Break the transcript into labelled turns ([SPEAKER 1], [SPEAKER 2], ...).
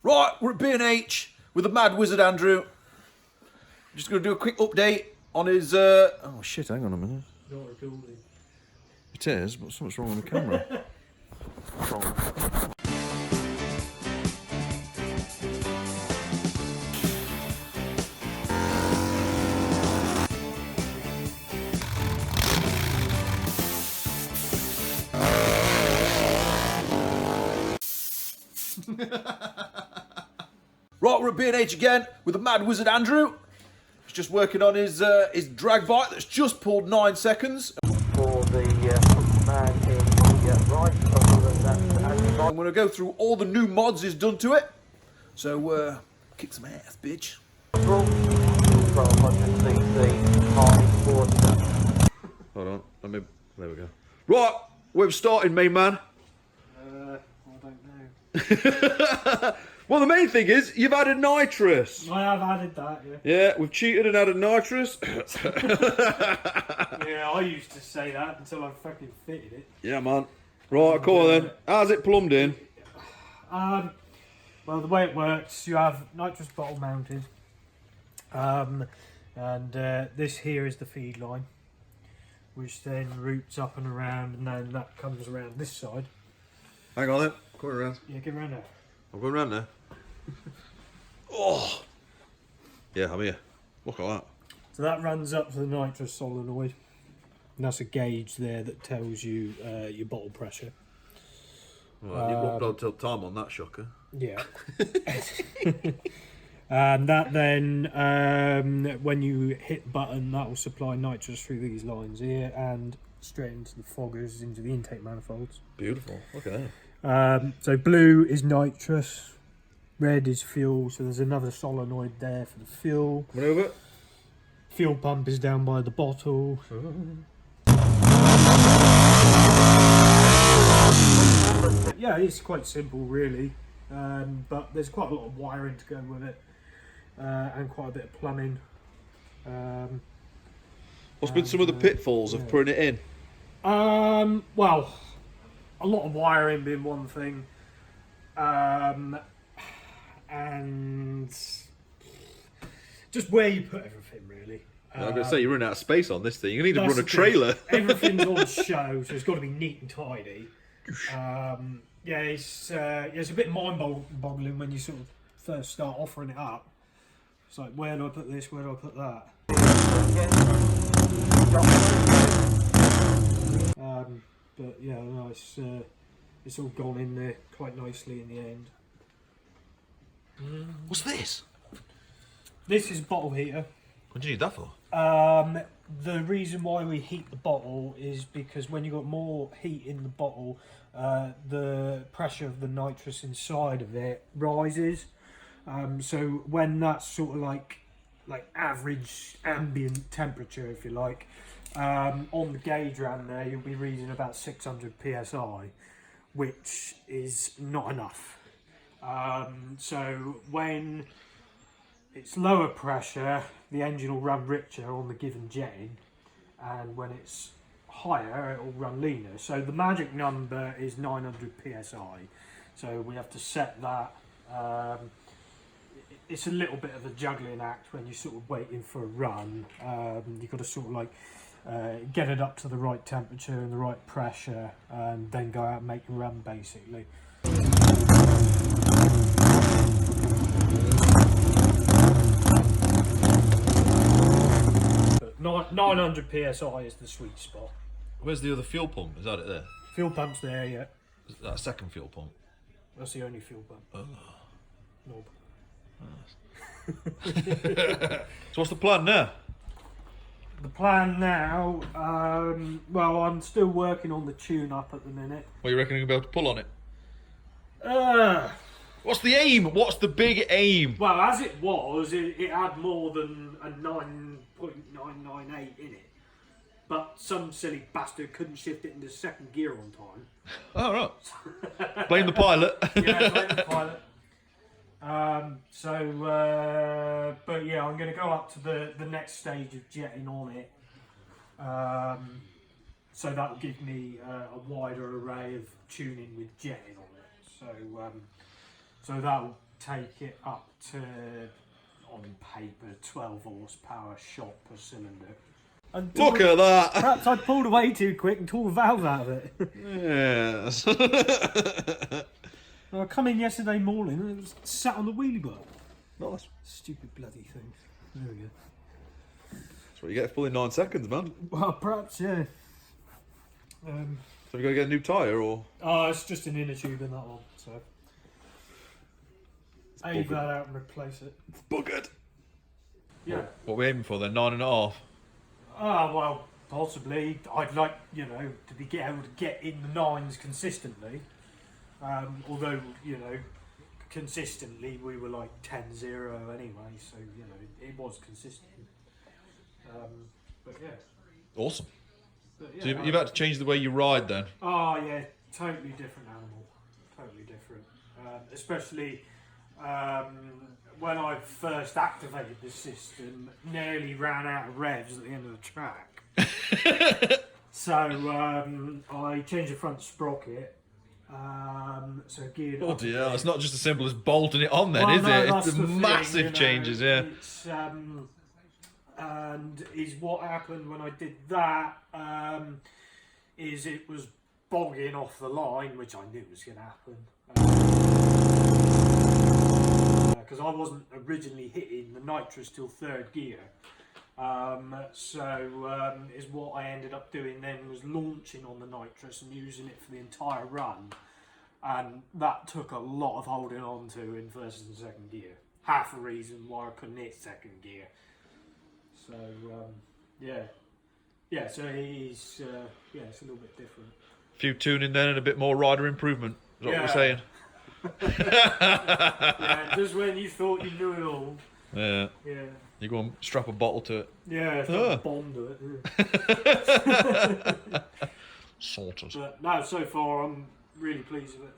[SPEAKER 1] Right, we're at B&H with the mad wizard Andrew. Just going to do a quick update on his... Oh shit, hang on a minute.
[SPEAKER 2] Not recording.
[SPEAKER 1] It is, but something's wrong with the camera. What's wrong? Right, we're at B&H again with the mad wizard Andrew. He's just working on his drag bike that's just pulled 9 seconds.
[SPEAKER 3] For the man in the right, other than that,
[SPEAKER 1] I'm going to go through all the new mods he's done to it. So, kick some ass, bitch.
[SPEAKER 3] 1200cc Harley Sportster.
[SPEAKER 1] Hold on, there we go. Right, we've started, main man.
[SPEAKER 2] I don't know.
[SPEAKER 1] Well, the main thing is, you've added nitrous.
[SPEAKER 2] I have added that, yeah.
[SPEAKER 1] Yeah, we've cheated and added nitrous.
[SPEAKER 2] Yeah, I used to say that until I fucking fitted it.
[SPEAKER 1] Yeah, man. Right, cool then. How's it plumbed in?
[SPEAKER 2] Well, the way it works, you have nitrous bottle mounted, and this here is the feed line, which then routes up and around, and then that comes around this side.
[SPEAKER 1] Hang on then. Come around.
[SPEAKER 2] Yeah, get around there.
[SPEAKER 1] I'm going around there. Oh! Yeah, I'm here. Look at that.
[SPEAKER 2] So that runs up to the nitrous solenoid, and that's a gauge there that tells you your bottle pressure.
[SPEAKER 1] Right, you've looked till time on that shocker.
[SPEAKER 2] Yeah. And that then, when you hit the button, that will supply nitrous through these lines here and straight into the foggers, into the intake manifolds.
[SPEAKER 1] Beautiful. Look at that.
[SPEAKER 2] So blue is nitrous, red is fuel, so there's another solenoid there for the fuel.
[SPEAKER 1] Come over.
[SPEAKER 2] Fuel pump is down by the bottle. Yeah, it's quite simple really, but there's quite a lot of wiring to go with it, and quite a bit of plumbing.
[SPEAKER 1] What's been some of the pitfalls of putting it in?
[SPEAKER 2] Well, a lot of wiring being one thing, and just where you put everything really.
[SPEAKER 1] I'm going to say you're running out of space on this thing. You need to
[SPEAKER 2] That's
[SPEAKER 1] run a
[SPEAKER 2] the
[SPEAKER 1] trailer.
[SPEAKER 2] thing. Everything's on show, so it's got to be neat and tidy. Yeah, it's a bit mind-boggling when you sort of first start offering it up. It's like, where do I put this? Where do I put that? But yeah, no, it's all gone in there quite nicely in the end.
[SPEAKER 1] What's this?
[SPEAKER 2] This is a bottle heater.
[SPEAKER 1] What do you need that for?
[SPEAKER 2] The reason why we heat the bottle is because when you've got more heat in the bottle, the pressure of the nitrous inside of it rises. So when that's sort of like average ambient temperature, if you like, on the gauge around there, you'll be reading about 600 psi, which is not enough. So when it's lower pressure, the engine will run richer on the given jetting, and when it's higher, it will run leaner. So the magic number is 900 psi. So we have to set that. It's a little bit of a juggling act when you're sort of waiting for a run. You've got to sort of like get it up to the right temperature and the right pressure, and then go out and make a run basically. 900 psi is the sweet spot.
[SPEAKER 1] Where's the other fuel pump? Is that it there?
[SPEAKER 2] Fuel pump's there, yeah.
[SPEAKER 1] Is that a second fuel pump?
[SPEAKER 2] That's the only fuel pump.
[SPEAKER 1] Oh.
[SPEAKER 2] Knob.
[SPEAKER 1] So what's the plan now?
[SPEAKER 2] The plan now, well, I'm still working on the tune-up at the minute.
[SPEAKER 1] What, you reckon you're going to be able to pull on it? What's the aim? What's the big aim?
[SPEAKER 2] Well, as it was, it had more than a 9.998 in it. But some silly bastard couldn't shift it into second gear on time.
[SPEAKER 1] Oh, right. Blame the pilot.
[SPEAKER 2] Yeah, blame the pilot. But yeah, I'm going to go up to the next stage of jetting on it. So that will give me a wider array of tuning with jetting on it. So that'll take it up to, on paper, 12 horsepower shot per cylinder. And
[SPEAKER 1] Look at that!
[SPEAKER 2] perhaps I pulled away too quick and tore the valve out of it.
[SPEAKER 1] Yes.
[SPEAKER 2] I come in yesterday morning and it was sat on the wheelie bar.
[SPEAKER 1] Nice.
[SPEAKER 2] Stupid bloody thing. There we go.
[SPEAKER 1] That's what you get for pulling 9 seconds, man.
[SPEAKER 2] Well, perhaps, yeah.
[SPEAKER 1] So we got to get a new tyre, or?
[SPEAKER 2] Oh, it's just an inner tube in that one, so. Aim that out and replace it.
[SPEAKER 1] It's buggered.
[SPEAKER 2] Yeah.
[SPEAKER 1] What are we aiming for then? 9.5?
[SPEAKER 2] Ah, well, possibly. I'd like, you know, to be able to get in the 9s consistently. Although, you know, consistently we were like 10-0 anyway, so, you know, it was consistent. But yeah.
[SPEAKER 1] Awesome.
[SPEAKER 2] But, yeah,
[SPEAKER 1] So you've had to change the way you ride then?
[SPEAKER 2] Oh, yeah, totally different animal. Totally different. Especially when I first activated the system, nearly ran out of revs at the end of the track. So I changed the front sprocket. So geared
[SPEAKER 1] Oh
[SPEAKER 2] up.
[SPEAKER 1] dear, it's not just as simple as bolting it on then,
[SPEAKER 2] Well,
[SPEAKER 1] is
[SPEAKER 2] no,
[SPEAKER 1] it?
[SPEAKER 2] that's
[SPEAKER 1] It's
[SPEAKER 2] the
[SPEAKER 1] the
[SPEAKER 2] thing,
[SPEAKER 1] massive
[SPEAKER 2] you know,
[SPEAKER 1] changes, yeah.
[SPEAKER 2] It's, and is what happened when I did that, is it was bogging off the line, which I knew was going to happen. Because I wasn't originally hitting the nitrous till 3rd gear. Is what I ended up doing then was launching on the nitrous and using it for the entire run. And that took a lot of holding on to in 1st and 2nd gear. Half the reason why I couldn't hit 2nd gear. So, yeah, so it's a little bit different.
[SPEAKER 1] A few tuning then and a bit more rider improvement, is what we're saying.
[SPEAKER 2] Yeah, just when you thought you knew it all.
[SPEAKER 1] Yeah.
[SPEAKER 2] Yeah.
[SPEAKER 1] You go and strap a bottle to it.
[SPEAKER 2] Yeah, bond to it. Yeah.
[SPEAKER 1] Sorted.
[SPEAKER 2] But no, so far I'm really pleased with it.